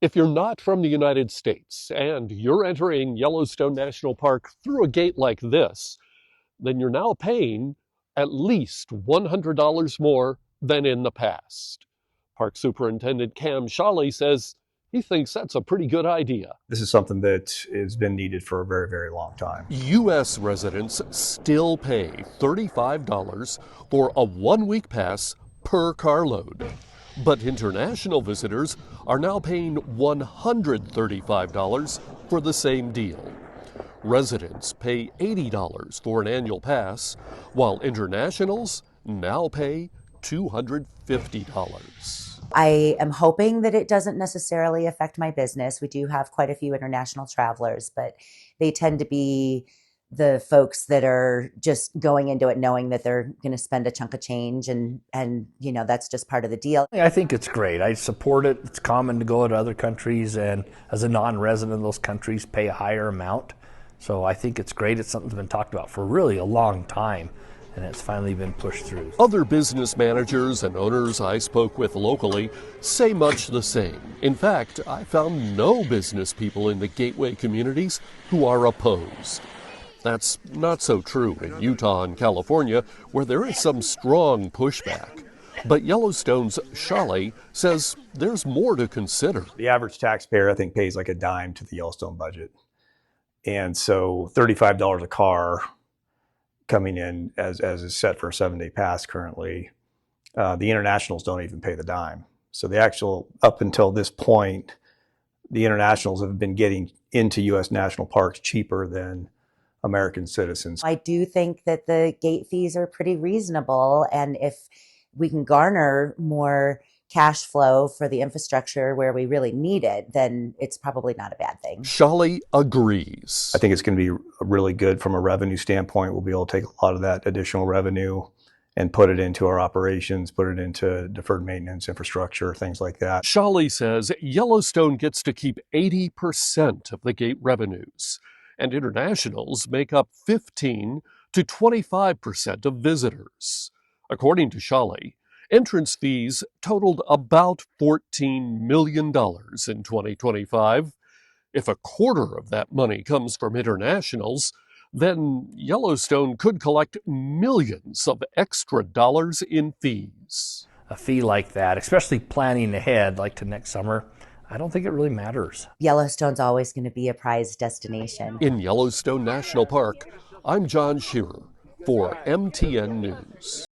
If you're not from the United States and you're entering Yellowstone National Park through a gate like this, then you're now paying at least $100 more than in the past. Park Superintendent Cam Shawley says he thinks that's a pretty good idea. This is something that has been needed for a very, very long time. U.S. residents still pay $35 for a one-week pass per carload. But international visitors are now paying $135 for the same deal. Residents pay $80 for an annual pass, while internationals now pay $250. I am hoping that it doesn't necessarily affect my business. We do have quite a few international travelers, but they tend to be the folks that are just going into it knowing that they're going to spend a chunk of change and that's just part of the deal. I think it's great. I support it. It's common to go to other countries and as a non-resident of those countries pay a higher amount. So I think it's great. It's something that's been talked about for really a long time, and it's finally been pushed through. Other business managers and owners I spoke with locally say much the same. In fact, I found no business people in the Gateway communities who are opposed. That's not so true in Utah and California, where there is some strong pushback. But Yellowstone's Shawley says there's more to consider. The average taxpayer, I think, pays like a dime to the Yellowstone budget. And so $35 a car coming in as is set for a 7-day pass currently, the internationals don't even pay the dime. So the actual, up until this point, the internationals have been getting into U.S. national parks cheaper than American citizens. I do think that the gate fees are pretty reasonable, and if we can garner more cash flow for the infrastructure where we really need it, then it's probably not a bad thing. Shawley agrees. I think it's going to be really good from a revenue standpoint. We'll be able to take a lot of that additional revenue and put it into our operations, put it into deferred maintenance, infrastructure, things like that. Shawley says Yellowstone gets to keep 80% of the gate revenues, and internationals make up 15 to 25% of visitors. According to Shawley, entrance fees totaled about $14 million in 2025. If a quarter of that money comes from internationals, then Yellowstone could collect millions of extra dollars in fees. A fee like that, especially planning ahead, like to next summer, I don't think it really matters. Yellowstone's always going to be a prized destination. In Yellowstone National Park, I'm John Shearer for MTN News.